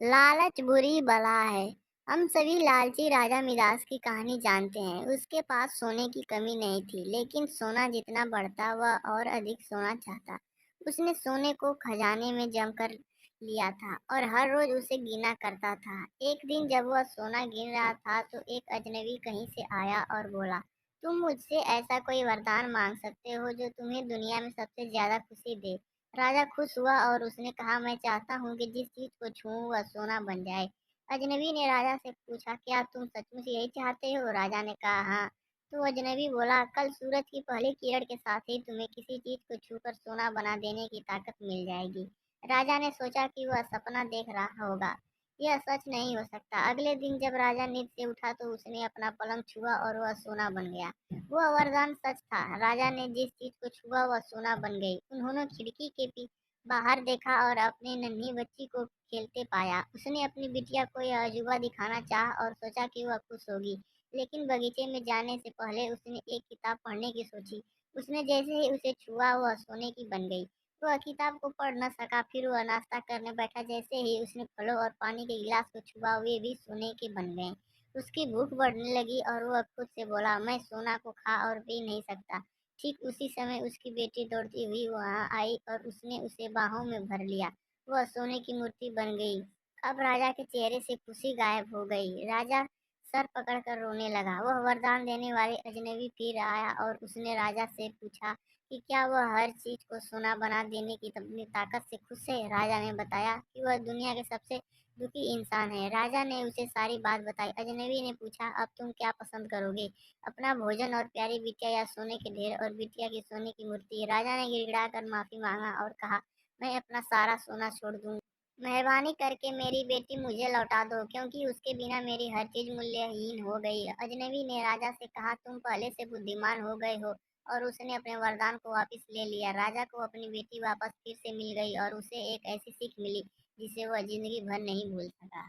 लालच बुरी बला है। हम सभी लालची राजा मिदास की कहानी जानते हैं। उसके पास सोने की कमी नहीं थी, लेकिन सोना जितना बढ़ता वह और अधिक सोना चाहता। उसने सोने को खजाने में जमकर लिया था और हर रोज उसे गिना करता था। एक दिन जब वह सोना गिन रहा था तो एक अजनबी कहीं से आया और बोला, तुम मुझसे ऐसा कोई वरदान मांग सकते हो जो तुम्हें दुनिया में सबसे ज्यादा खुशी दे। राजा खुश हुआ और उसने कहा, मैं चाहता हूँ कि जिस चीज को छूऊं वह सोना बन जाए। अजनबी ने राजा से पूछा, क्या तुम सचमुच यही चाहते हो? राजा ने कहा, हाँ। तो अजनबी बोला, कल सूरज की पहली किरण के साथ ही तुम्हें किसी चीज को छूकर सोना बना देने की ताकत मिल जाएगी। राजा ने सोचा कि वह सपना देख रहा होगा, यह सच नहीं हो सकता। अगले दिन जब राजा नींद से उठा तो उसने अपना पलंग छुआ और वह सोना बन गया। वह वरदान सच था। राजा ने जिस चीज को छुआ वह सोना बन गई। उन्होंने खिड़की के बाहर देखा और अपनी नन्ही बच्ची को खेलते पाया। उसने अपनी बिटिया को यह अजूबा दिखाना चाहा और सोचा कि वह खुश होगी। लेकिन बगीचे में जाने से पहले उसने एक किताब पढ़ने की सोची। उसने जैसे ही उसे छुआ वह सोने की बन गई। वह किताब को पढ़ न सका। फिर वह नाश्ता करने बैठा। जैसे ही उसने फलों और पानी के गिलास को छुआ वे भी सोने के बन गए। उसकी भूख बढ़ने लगी और वह खुद से बोला, मैं सोना को खा और पी नहीं सकता। ठीक उसी समय उसकी बेटी दौड़ती हुई वहां आई और उसने उसे बाहों में भर लिया। वह सोने की मूर्ति बन गई। अब राजा के चेहरे से खुशी गायब हो गई। राजा सर पकड़कर रोने लगा। वह वरदान देने वाले अजनबी फिर आया और उसने राजा से पूछा कि क्या वह हर चीज को सोना बना देने की अपनी ताकत से खुश है। राजा ने बताया कि वह दुनिया के सबसे दुखी इंसान है। राजा ने उसे सारी बात बताई। अजनबी ने पूछा, अब तुम क्या पसंद करोगे, अपना भोजन और प्यारी बिटिया या सोने के ढेर और बिटिया की सोने की मूर्ति? राजा ने गिड़गिड़ाकर माफी मांगा और कहा, मैं अपना सारा सोना छोड़ दूंगा। मेहरबानी करके मेरी बेटी मुझे लौटा दो, क्योंकि उसके बिना मेरी हर चीज मूल्यहीन हो गई। अजनबी ने राजा से कहा, तुम पहले से बुद्धिमान हो गए हो। और उसने अपने वरदान को वापस ले लिया। राजा को अपनी बेटी वापस फिर से मिल गई और उसे एक ऐसी सीख मिली जिसे वह जिंदगी भर नहीं भूल सका।